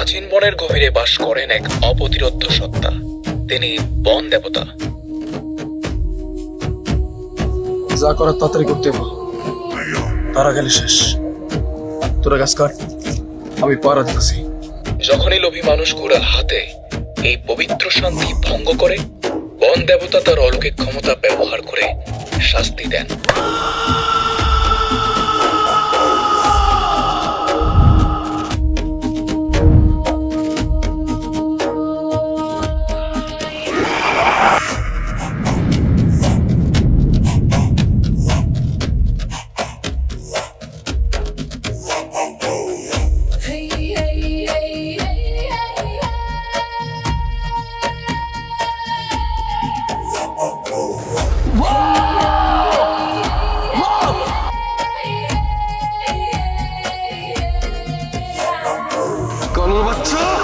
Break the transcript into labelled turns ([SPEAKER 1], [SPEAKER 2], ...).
[SPEAKER 1] প্রাচীন বনের গভীরে বাস করেন এক অপ্রতিরোধ্য সত্তা। তিনি বন দেবতা।
[SPEAKER 2] যা করার তাড়াতাড়ি করতে হবে, তারা গেলে শেষ। তোরা গাছ কাট, আমি পাড়া দিতেছি।
[SPEAKER 1] যখনই লোভী মানুষগুলোর হাতে এই পবিত্র শান্তি ভঙ্গ করে, বন দেবতা তার অলৌকিক ক্ষমতা ব্যবহার করে শাস্তি দেন।
[SPEAKER 3] গরুর বাচ্চা!